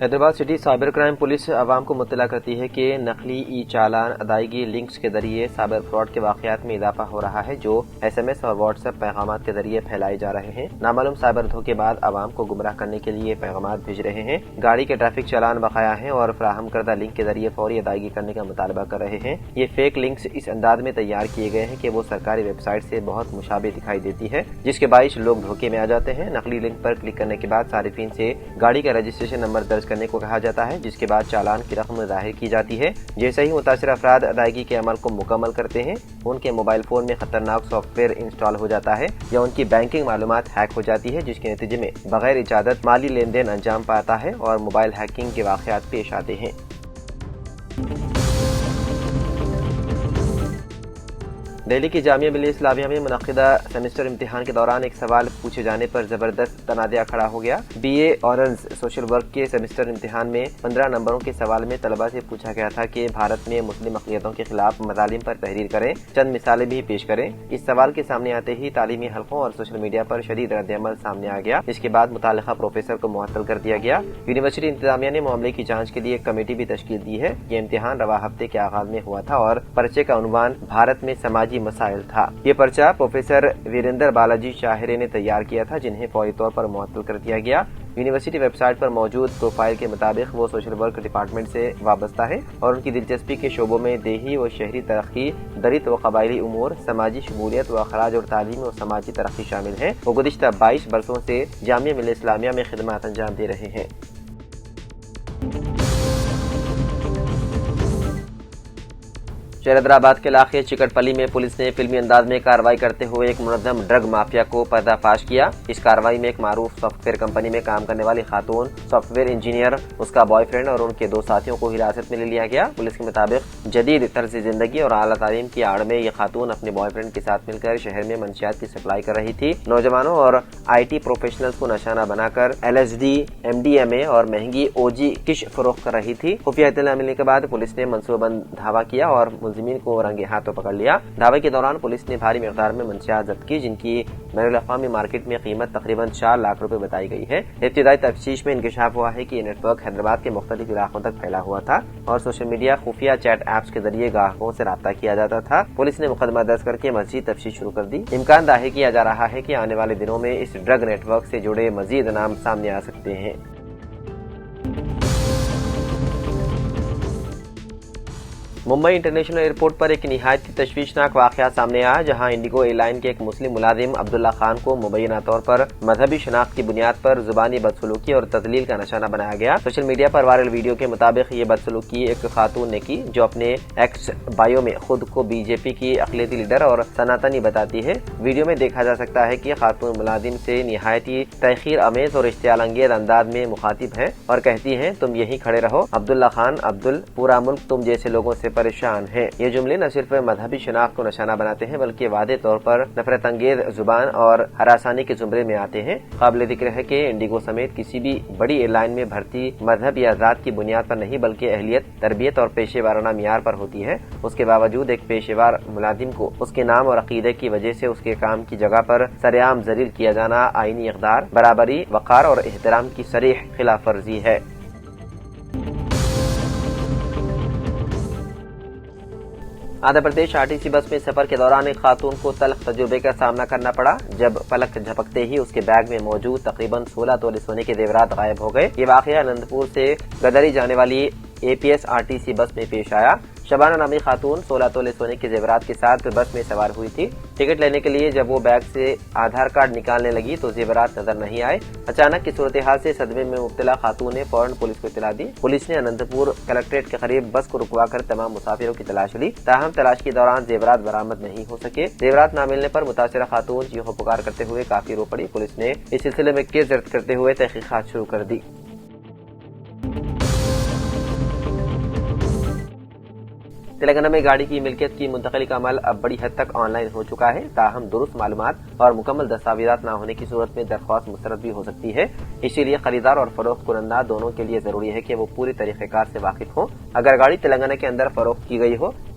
Hyderabad city cyber crime police عوام کو مطلع کرتی ہے کہ نقلی ای چالان ادائیگی لنکس کے ذریعے سائبر فراڈ کے واقعات میں اضافہ ہو رہا ہے جو ایس ایم ایس اور واٹس ایپ پیغامات کے ذریعے پھیلائے جا رہے ہیں۔ نامعلوم سائبر دھوکے بعد عوام کو گمراہ کرنے کے لیے پیغامات بھیج رہے ہیں، گاڑی کے ٹریفک چالان بقایا ہیں اور فراہم کردہ لنک کے ذریعے فوری ادائیگی کرنے کا مطالبہ کر رہے ہیں۔ یہ فیک لنکس اس انداز میں تیار کیے گئے ہیں کہ وہ سرکاری ویب سائٹ سے بہت مشابہ دکھائی دیتی ہے، جس کے باعث لوگ دھوکے میں آ جاتے ہیں۔ نقلی لنک پر کلک کرنے کے بعد صارفین سے گاڑی کا رجسٹریشن نمبر درج کرنے کو کہا جاتا ہے، جس کے بعد چالان کی رقم ظاہر کی جاتی ہے۔ جیسے ہی متاثرہ افراد ادائیگی کے عمل کو مکمل کرتے ہیں، ان کے موبائل فون میں خطرناک سافٹ ویئر انسٹال ہو جاتا ہے یا ان کی بینکنگ معلومات ہیک ہو جاتی ہے، جس کے نتیجے میں بغیر اجازت مالی لین دین انجام پاتا ہے اور موبائل ہیکنگ کے واقعات پیش آتے ہیں۔ دہلی کی جامعہ ملیہ اسلامیہ میں منعقدہ سیمسٹر امتحان کے دوران ایک سوال پوچھے جانے پر زبردست تنازع کھڑا ہو گیا۔ B A honours social work کے سیمسٹر امتحان میں 15 نمبروں کے سوال میں طلبہ سے پوچھا گیا تھا کہ بھارت میں مسلم اقلیتوں کے خلاف مظالم پر تحریر کریں، چند مثالیں بھی پیش کریں۔ اس سوال کے سامنے آتے ہی تعلیمی حلقوں اور سوشل میڈیا پر شدید رد عمل سامنے آ گیا۔ اس کے بعد متعلقہ پروفیسر کو معطل کر دیا گیا۔ یونیورسٹی انتظامیہ نے معاملے کی جانچ کے لیے ایک کمیٹی بھی تشکیل دی ہے۔ یہ امتحان رواں ہفتے کے آغاز میں ہوا تھا اور پرچے کا عنوان بھارت میں سماجی مسائل تھا۔ یہ پرچہ پروفیسر ویریندر بالاجی شاہرے نے تیار کیا تھا، جنہیں فوری طور پر معطل کر دیا گیا۔ یونیورسٹی ویب سائٹ پر موجود پروفائل کے مطابق وہ سوشل ورک ڈپارٹمنٹ سے وابستہ ہے اور ان کی دلچسپی کے شعبوں میں دیہی و شہری ترقی، دلت و قبائلی امور، سماجی شمولیت و اخراج اور تعلیمی و سماجی ترقی شامل ہیں۔ وہ گزشتہ 22 برسوں سے جامعہ ملیہ اسلامیہ میں خدمات انجام دے رہے ہیں۔ شہر حیدرآباد کے علاقے چکٹ پلی میں پولیس نے فلمی انداز میں کارروائی کرتے ہوئے ایک منظم ڈرگ مافیا کو پردہ فاش کیا۔ اس کارروائی میں ایک معروف سافٹ ویئر کمپنی میں کام کرنے والی خاتون، سافٹ ویئر انجینئر، اس کا بوائے فرینڈ اور ان کے 2 ساتھیوں کو حراست میں لے لیا گیا۔ پولیس کے مطابق جدید طرز زندگی اور اعلیٰ تعلیم کی آڑ میں یہ خاتون اپنے بوائے فرینڈ کے ساتھ مل کر شہر میں منشیات کی سپلائی کر رہی تھی۔ نوجوانوں اور آئی ٹی پروفیشنلز کو نشانہ بنا کر LSD، MDMA اور مہنگی OG کش فروخت کر رہی تھی۔ خفیہ اطلاع ملنے کے بعد پولیس نے منصوبہ بند دھاوا کیا اور ملزمین کو رنگے ہاتھوں پکڑ لیا۔ دھاوے کے دوران پولیس نے بھاری مقدار میں منشیات ضبط کی، جن کی بین الاقوامی مارکیٹ میں قیمت تقریباً 4 لاکھ روپے بتائی گئی ہے۔ ابتدائی تفتیش میں انکشاف ہوا ہے کہ یہ نیٹ ورک حیدرآباد کے مختلف علاقوں تک پھیلا ہوا تھا اور سوشل میڈیا، خفیہ چیٹ ایپس کے ذریعے گاہکوں سے رابطہ کیا جاتا تھا۔ پولیس نے مقدمہ درج کر کے مزید تفتیش شروع کر دی۔ امکان ظاہر کیا جا رہا ہے کہ آنے والے دنوں میں اس ڈرگ نیٹ ورک سے جڑے مزید نام سامنے آ سکتے ہیں۔ ممبئی انٹرنیشنل ایئرپورٹ پر ایک نہایت تشویشناک واقعہ سامنے آیا، جہاں انڈیگو ایئر لائن کے ایک مسلم ملازم عبداللہ خان کو مبینہ طور پر مذہبی شناخت کی بنیاد پر زبانی بدسلوکی اور تذلیل کا نشانہ بنایا گیا۔ سوشل میڈیا پر وائرل ویڈیو کے مطابق یہ بدسلوکی ایک خاتون نے کی، جو اپنے ایکس بایو میں خود کو BJP کی اقلیتی لیڈر اور سناتنی بتاتی ہے۔ ویڈیو میں دیکھا جا سکتا ہے کہ خاتون ملازم سے نہایت تحقیر آمیز اور اشتعال انگیز انداز میں مخاطب ہے اور کہتی ہیں، تم یہیں کھڑے رہو، عبداللہ خان پورا ملک تم جیسے لوگوں سے پریشان ہے۔ یہ جملے نہ صرف مذہبی شناخت کو نشانہ بناتے ہیں بلکہ واضح طور پر نفرت انگیز زبان اور ہراسانی کے زمرے میں آتے ہیں۔ قابل ذکر ہے کہ انڈیگو سمیت کسی بھی بڑی ایئر لائن میں بھرتی مذہب یا ذات کی بنیاد پر نہیں بلکہ اہلیت، تربیت اور پیشے وارانہ معیار پر ہوتی ہے۔ اس کے باوجود ایک پیشے ور ملازم کو اس کے نام اور عقیدے کی وجہ سے اس کے کام کی جگہ پر سرعام ذلیل کیا جانا آئینی اقدار، برابری، وقار اور احترام کی صریح خلاف ورزی ہے۔ آندھرا پردیش RTC بس میں سفر کے دوران ایک خاتون کو تلخ تجربے کا سامنا کرنا پڑا، جب پلک جھپکتے ہی اس کے بیگ میں موجود تقریباً 16 تولے سونے کے زیورات غائب ہو گئے۔ یہ واقعہ اننت پور سے گدری جانے والی APS RTC بس میں پیش آیا۔ شبانہ نامی خاتون 16 تولے سونے کے زیورات کے ساتھ بس میں سوار ہوئی تھی۔ ٹکٹ لینے کے لیے جب وہ بیگ سے آدھار کارڈ نکالنے لگی تو زیورات نظر نہیں آئے۔ اچانک کی صورتحال سے صدمے میں مبتلا خاتون نے فوراً پولیس کو اطلاع دی۔ پولیس نے اننت پور کلکٹریٹ کے قریب بس کو رکوا کر تمام مسافروں کی تلاش لی، تاہم تلاش کے دوران زیورات برآمد نہیں ہو سکے۔ زیورات نہ ملنے پر متاثرہ خاتون چیخ و پکار کرتے ہوئے کافی رو پڑی۔ پولیس نے اس سلسلے میں کیس درج کرتے ہوئے تحقیقات شروع کر دی۔ تلنگانہ میں گاڑی کی ملکیت کی منتقلی کا عمل اب بڑی حد تک آن لائن ہو چکا ہے، تاہم درست معلومات اور مکمل دستاویزات نہ ہونے کی صورت میں درخواست مسترد بھی ہو سکتی ہے۔ اسی لیے خریدار اور فروخت کنندہ دونوں کے لیے ضروری ہے کہ وہ پوری طریقہ کار سے واقف ہوں۔ اگر گاڑی تلنگانہ کے اندر فروخت کی گئی ہو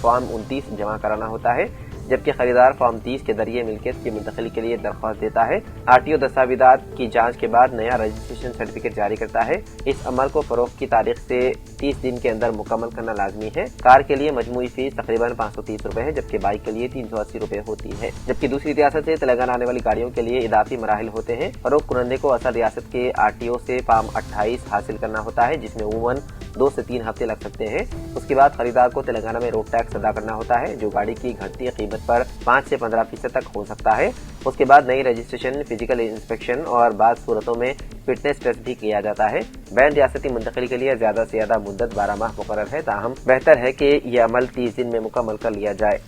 فارم 29 جمع کرانا ہوتا ہے، جبکہ خریدار فارم 30 کے ذریعے ملکیت کی منتقلی کے لیے درخواست دیتا ہے۔ RTO دستاویزات کی جانچ کے بعد نیا رجسٹریشن سرٹیفکیٹ جاری کرتا ہے۔ اس عمل کو فروخت کی تاریخ سے 30 دن کے اندر مکمل کرنا لازمی ہے۔ کار کے لیے مجموعی فیس تقریباً 530 روپے ہے، جبکہ بائک کے لیے 380 روپے ہوتی ہے، جبکہ دوسری ریاست سے تلنگانہ آنے والی گاڑیوں کے لیے اضافی مراحل ہوتے ہیں۔ فروخت کنندے کو اصل ریاست کے RTO سے فارم 28 حاصل کرنا ہوتا ہے، جس میں عموماً 2 سے 3 ہفتے لگ سکتے ہیں۔ اس کے بعد خریدار کو تلنگانہ میں روڈ ٹیکس ادا کرنا ہوتا ہے، جو گاڑی کی گھٹتی قیمت پر 5 سے 15% تک ہو سکتا ہے۔ اس کے بعد نئی رجسٹریشن، فزیکل انسپیکشن اور بعض صورتوں میں فٹنس ٹیسٹ بھی کیا جاتا ہے۔ بین ریاستی منتقلی کے لیے زیادہ سے زیادہ مدت 12 ماہ مقرر ہے، تاہم بہتر ہے کہ یہ عمل 30 دن میں مکمل کر لیا جائے۔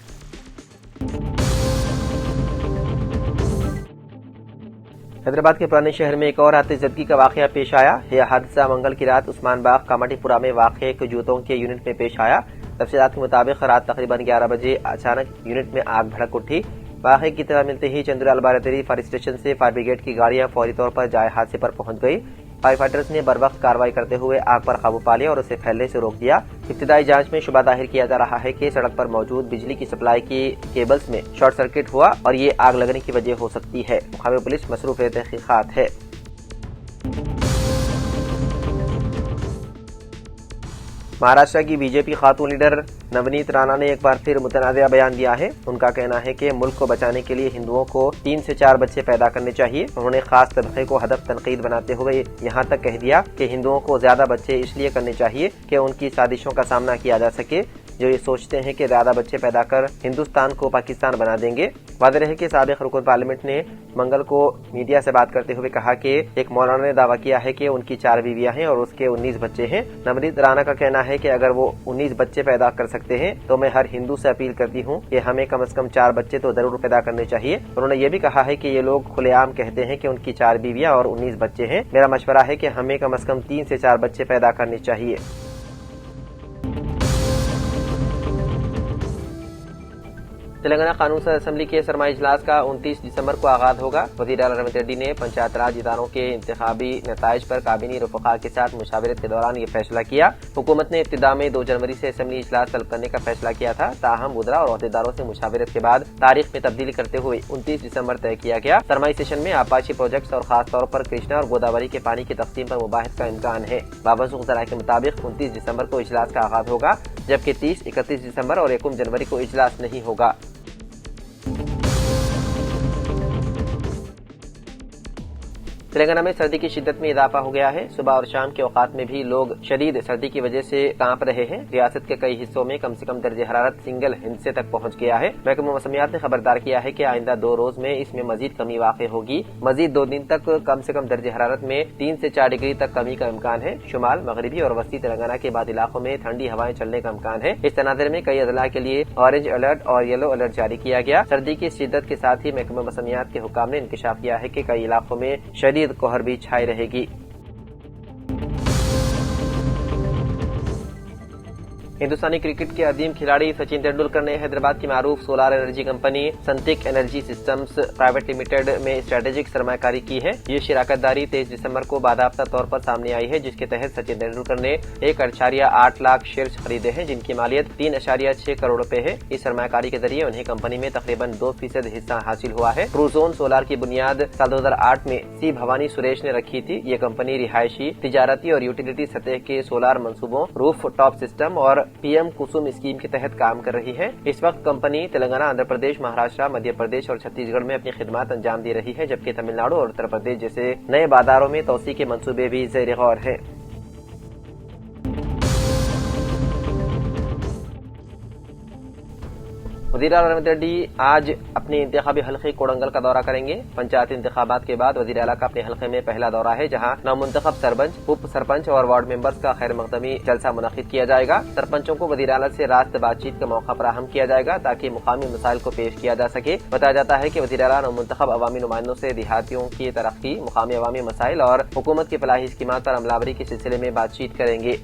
حیدرآباد کے پرانے شہر میں ایک اور آتش زدگی کا واقعہ پیش آیا۔ یہ حادثہ منگل کی رات عثمان باغ کامٹی پورہ میں واقع ایک جوتوں کے یونٹ میں پیش آیا۔ تفصیلات کے مطابق رات تقریباً 11 بجے اچانک یونٹ میں آگ بھڑک اٹھی۔ واقعے کی اطلاع ملتے ہی چندرال باراتری فائر اسٹیشن سے فائر بریگیڈ کی گاڑیاں فوری طور پر جائے حادثے پر پہنچ گئی۔ فائر فائٹرز نے بروقت کارروائی کرتے ہوئے آگ پر قابو پا لیا اور اسے پھیلنے سے روک دیا۔ ابتدائی جانچ میں شبہ ظاہر کیا جا رہا ہے کہ سڑک پر موجود بجلی کی سپلائی کی کیبلز میں شارٹ سرکٹ ہوا اور یہ آگ لگنے کی وجہ ہو سکتی ہے۔ مقامی پولیس مصروف تحقیقات ہے۔ مہاراشٹر کی بی جے پی خاتون لیڈر نونیت رانا نے ایک بار پھر متنازع بیان دیا ہے۔ ان کا کہنا ہے کہ ملک کو بچانے کے لیے ہندوؤں کو 3 سے 4 بچے پیدا کرنے چاہیے۔ انہوں نے خاص طبقے کو ہدف تنقید بناتے ہوئے یہاں تک کہہ دیا کہ ہندوؤں کو زیادہ بچے اس لیے کرنے چاہیے کہ ان کی سازشوں کا سامنا کیا جا سکے، جو یہ سوچتے ہیں کہ زیادہ بچے پیدا کر ہندوستان کو پاکستان بنا دیں گے۔ واضح ہے کہ سابق رکن پارلیمنٹ نے منگل کو میڈیا سے بات کرتے ہوئے کہا کہ ایک مولانا نے دعویٰ کیا ہے کہ ان کی 4 بیویاں ہیں اور اس کے 19 بچے ہیں۔ نونیت رانا کا کہنا ہے کہ اگر وہ 19 بچے پیدا کر سکتے ہیں تو میں ہر ہندو سے اپیل کرتی ہوں کہ ہمیں کم از کم 4 بچے تو ضرور پیدا کرنے چاہیے۔ انہوں نے یہ بھی کہا ہے کہ یہ لوگ کھلے عام کہتے ہیں کہ ان کی 4 بیویاں اور 19 بچے ہیں۔ میرا مشورہ ہے کہ ہمیں کم از کم 3 سے 4 بچے پیدا کرنے چاہیے۔ تلنگانہ قانون ساز اسمبلی کے سرمائی اجلاس کا 29 دسمبر کو آغاز ہوگا۔ وزیر اعلیٰ رونت ریڈی نے پنچایت راج اداروں کے انتخابی نتائج پر کابینی رفقا کے ساتھ مشاورت کے دوران یہ فیصلہ کیا۔ حکومت نے ابتدا میں 2 جنوری سے اسمبلی اجلاس طلب کرنے کا فیصلہ کیا تھا، تاہم وزراء اور عہدیداروں سے مشاورت کے بعد تاریخ میں تبدیلی کرتے ہوئے 29 دسمبر طے کیا گیا۔ سرمائی سیشن میں آبپاشی پروجیکٹس اور خاص طور پر کرشنا اور گوداوری کے پانی کی تقسیم پر مباحث کا امکان ہے۔ وابستہ ذرائع کے مطابق 29 دسمبر کو اجلاس کا آغاز ہوگا، جبکہ 30، 31 دسمبر اور 1 جنوری کو اجلاس نہیں ہوگا۔ تلنگانہ میں سردی کی شدت میں اضافہ ہو گیا ہے۔ صبح اور شام کے اوقات میں بھی لوگ شدید سردی کی وجہ سے کانپ رہے ہیں۔ ریاست کے کئی حصوں میں کم سے کم درجہ حرارت سنگل ہندسے تک پہنچ گیا ہے۔ محکمہ موسمیات نے خبردار کیا ہے کہ آئندہ 2 روز میں اس میں مزید کمی واقع ہوگی۔ مزید 2 دن تک کم سے کم درجہ حرارت میں 3 سے 4 ڈگری تک کمی کا امکان ہے۔ شمال، مغربی اور وسطی تلنگانہ کے بعض علاقوں میں ٹھنڈی ہوائیں چلنے کا امکان ہے۔ اس تناظر میں کئی اضلاع کے لیے اورنج الرٹ اور یلو الرٹ جاری کیا گیا۔ سردی کی شدت کے ساتھ ہی محکمہ موسمیات کے حکام نے انکشاف کیا ہے کہ کئی علاقوں میں شدید کہر بھی چھائی رہے گی۔ ہندوستانی کرکٹ کے عظیم کھلاڑی سچن تندولکر نے حیدرآباد کی معروف سولار انرجی کمپنی سنتک انرجی سسٹمز پرائیویٹ لمیٹڈ میں اسٹریٹجک سرمایہ کاری کی ہے۔ یہ شراکت داری 23 دسمبر کو باضابطہ طور پر سامنے آئی ہے، جس کے تحت سچن تندولکر نے 1.8 لاکھ شیئرز خریدے ہیں، جن کی مالیت 3.6 کروڑ روپے ہے۔ اس سرمایہ کاری کے ذریعے انہیں کمپنی میں تقریباً 2% حصہ حاصل ہوا ہے۔ ٹروزون سولار کی بنیاد سال 2008 میں سی بھوانی سریش نے رکھی تھی۔ یہ کمپنی رہائشی، تجارتی اور یوٹیلیٹی سطح کے سولار منصوبوں، روف ٹاپ سسٹم اور پی ایم کسم اسکیم کے تحت کام کر رہی ہے۔ اس وقت کمپنی تلنگانہ، آندھرا پردیش، مہاراشٹر، مدھیہ پردیش اور چھتیس گڑھ میں اپنی خدمات انجام دے رہی ہے، جبکہ تمل ناڈو اور اتر پردیش جیسے نئے بازاروں میں توسیع کے منصوبے بھی زیر غور ہیں۔ وزیر اعلیٰ رونت ریڈی آج اپنے انتخابی حلقے کوڑنگل کا دورہ کریں گے۔ پنچایت انتخابات کے بعد وزیر اعلیٰ کا اپنے حلقے میں پہلا دورہ ہے، جہاں نامنتخب سرپنچ، اپ سرپنچ اور وارڈ ممبرز کا خیر مقدمی جلسہ منعقد کیا جائے گا۔ سرپنچوں کو وزیر اعلیٰ سے راست بات چیت کا موقع فراہم کیا جائے گا تاکہ مقامی مسائل کو پیش کیا جا سکے۔ بتایا جاتا ہے کہ وزیر اعلیٰ نامنتخب عوامی نمائندوں سے دیہاتیوں کی ترقی، مقامی عوامی مسائل اور حکومت کی فلاحی اسکیمات پر عمل آوری کے سلسلے میں بات چیت کریں گے۔